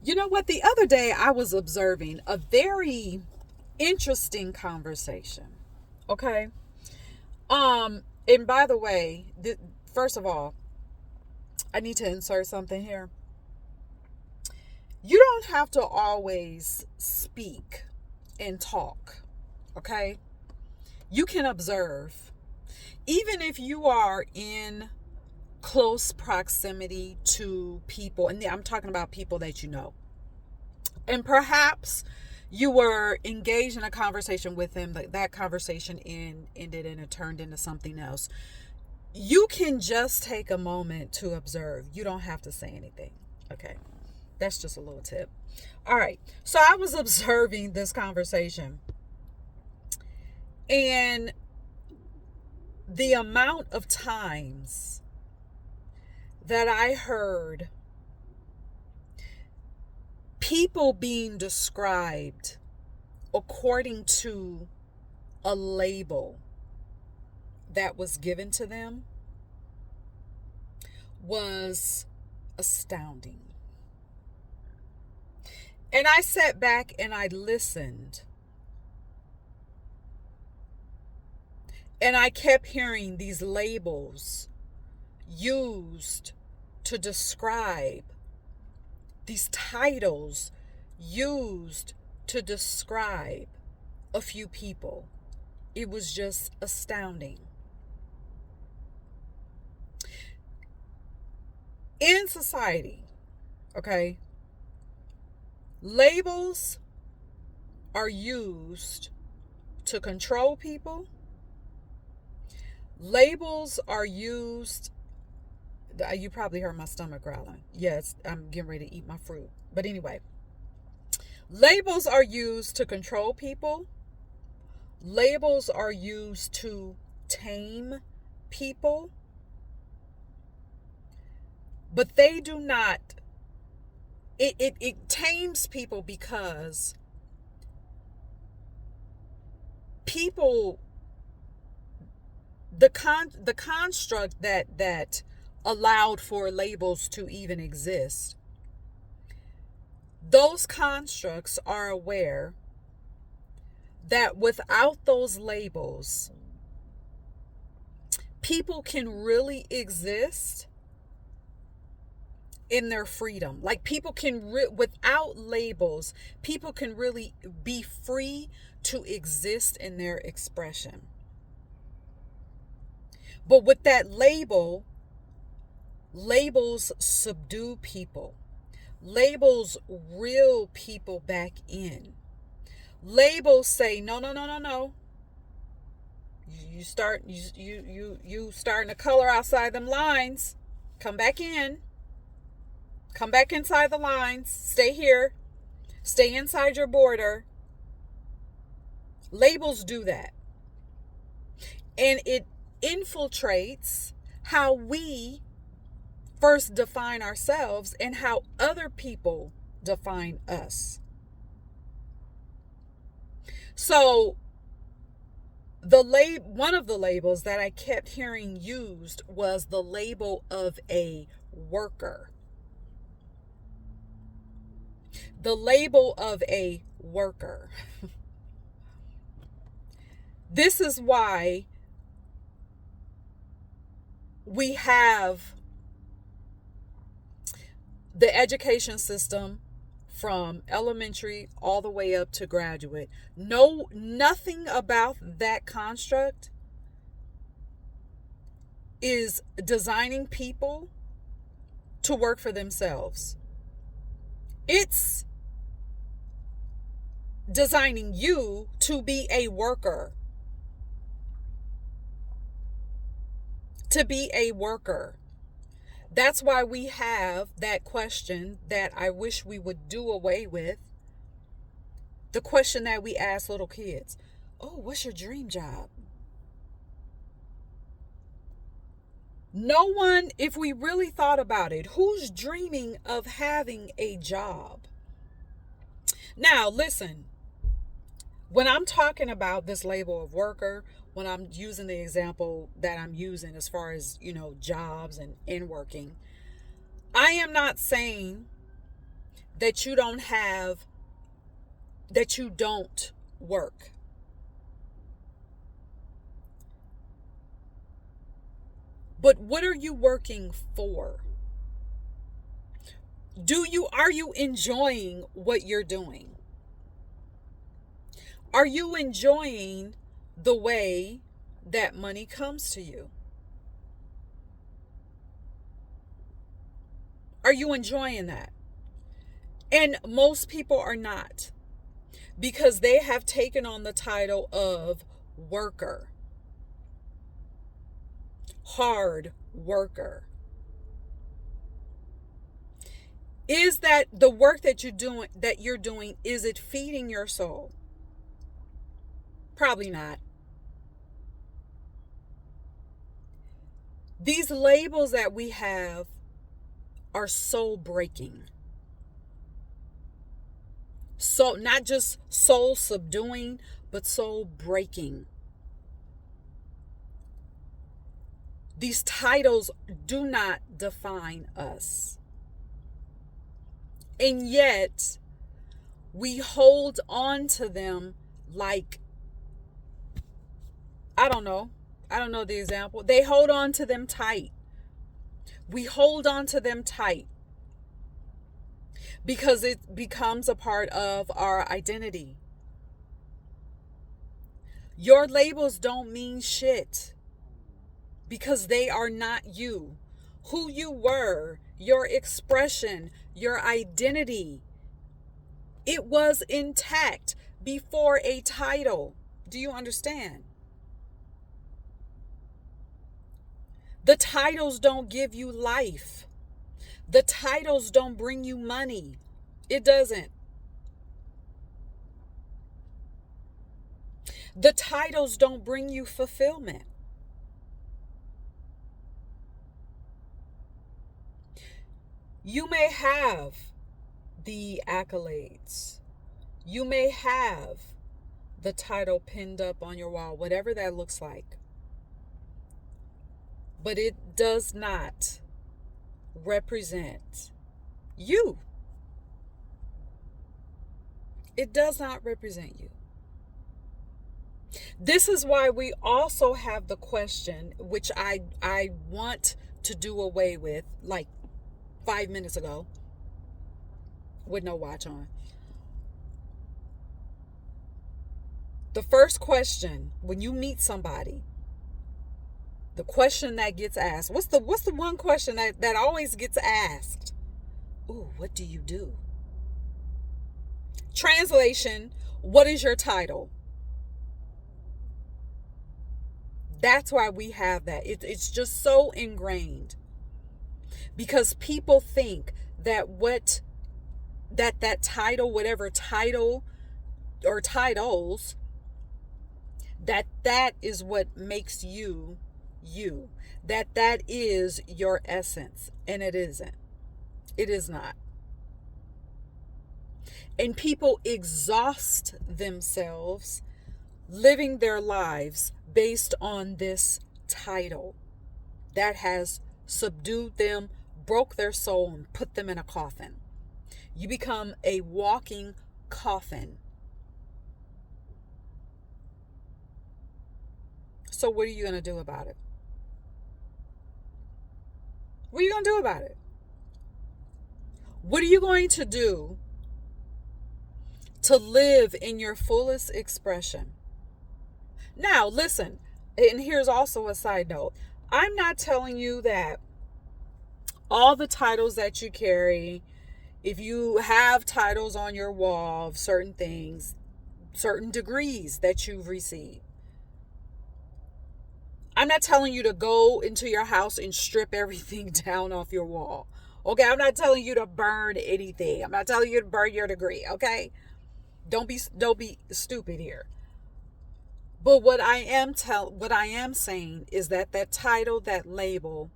You know what? The other day I was observing a very interesting conversation. Okay. And by the way, first of all, I need to insert something here. You don't have to always speak and talk. Okay? You can observe. Even if you are in close proximity to people, and I'm talking about people that you know. And perhaps you were engaged in a conversation with him, that conversation ended and it turned into something else. You can just take a moment to observe. You don't have to say anything. Okay. That's just a little tip. All right. So I was observing this conversation, and the amount of times that I heard people being described according to a label that was given to them was astounding. And I sat back and I listened. And I kept hearing these labels used to describe, these titles used to describe a few people. It was just astounding. In society, okay, labels are used to control people. Labels are used. You probably heard my stomach growling. Yes, I'm getting ready to eat my fruit. But anyway, labels are used to control people. Labels are used to tame people. But they do not. It tames people because people, the construct that allowed for labels to even exist, those constructs are aware that without those labels, people can really exist in their freedom. Like people can, without labels, people can really be free to exist in their expression. But with that label, labels subdue people. Labels reel people back in. Labels say, no, no, no, no, no. You starting to color outside them lines. Come back in. Come back inside the lines. Stay here. Stay inside your border. Labels do that. And it infiltrates how we first define ourselves and how other people define us. So one of the labels that I kept hearing used was the label of a worker. The label of a worker. This is why we have the education system from elementary all the way up to graduate. Nothing about that construct is designing people to work for themselves. It's designing you to be a worker. To be a worker. That's why we have that question that I wish we would do away with. The question that we ask little kids. Oh, what's your dream job? No one, if we really thought about it, who's dreaming of having a job? Now, listen, when I'm talking about this label of worker, when I'm using the example that I'm using as far as, jobs and in working, I am not saying that you don't have, that you don't work. But what are you working for? Are you enjoying what you're doing? Are you enjoying the way that money comes to you? Are you enjoying that? And most people are not, because they have taken on the title of worker, hard worker. Is that the work that you're doing, is it feeding your soul? Probably not. These labels that we have are soul breaking. So not just soul subduing, but soul breaking. These titles do not define us. And yet, we hold on to them like, I don't know the example. They hold on to them tight. We hold on to them tight because it becomes a part of our identity. Your labels don't mean shit because they are not you. Who you were, your expression, your identity, it was intact before a title. Do you understand? The titles don't give you life. The titles don't bring you money. It doesn't. The titles don't bring you fulfillment. You may have the accolades. You may have the title pinned up on your wall, whatever that looks like. But it does not represent you. It does not represent you. This is why we also have the question, which I want to do away with, like 5 minutes ago, with no watch on. The first question when you meet somebody, the question that gets asked, what's the one question that always gets asked? Ooh, what do you do? Translation, what is your title? That's why we have that. It's just so ingrained. Because people think that that title, whatever title or titles, that is what makes you you. That is your essence. And it isn't. It is not. And people exhaust themselves living their lives based on this title that has subdued them, broke their soul, and put them in a coffin. You become a walking coffin. So what are you going to do about it? What are you going to do about it? What are you going to do to live in your fullest expression? Now, listen, and here's also a side note. I'm not telling you that all the titles that you carry, if you have titles on your wall of certain things, certain degrees that you've received, I'm not telling you to go into your house and strip everything down off your wall. Okay, I'm not telling you to burn anything. I'm not telling you to burn your degree, okay? Don't be stupid here. But what I am saying is that title, that label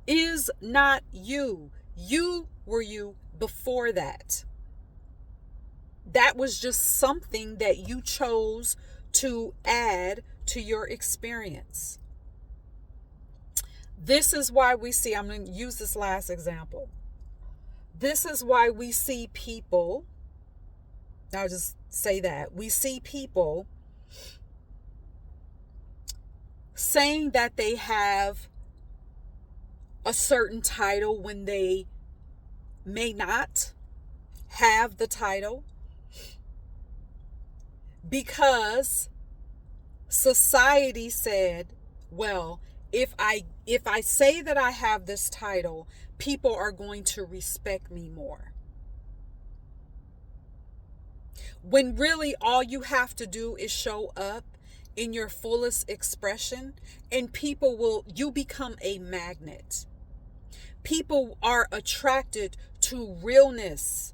is not you. You were you before that. That was just something that you chose to add to your experience. This is why we see, I'm going to use this last example. This is why we see people, I'll just say that, we see people saying that they have a certain title when they may not have the title, because society said, well, if I say that I have this title, people are going to respect me more. When really all you have to do is show up in your fullest expression, and you become a magnet. People are attracted to realness.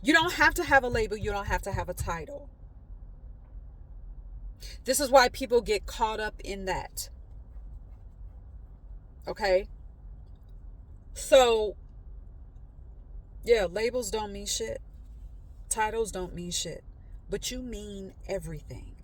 You don't have to have a label, you don't have to have a title. This is why people get caught up in that. Okay? So, yeah, labels don't mean shit. Titles don't mean shit. But you mean everything.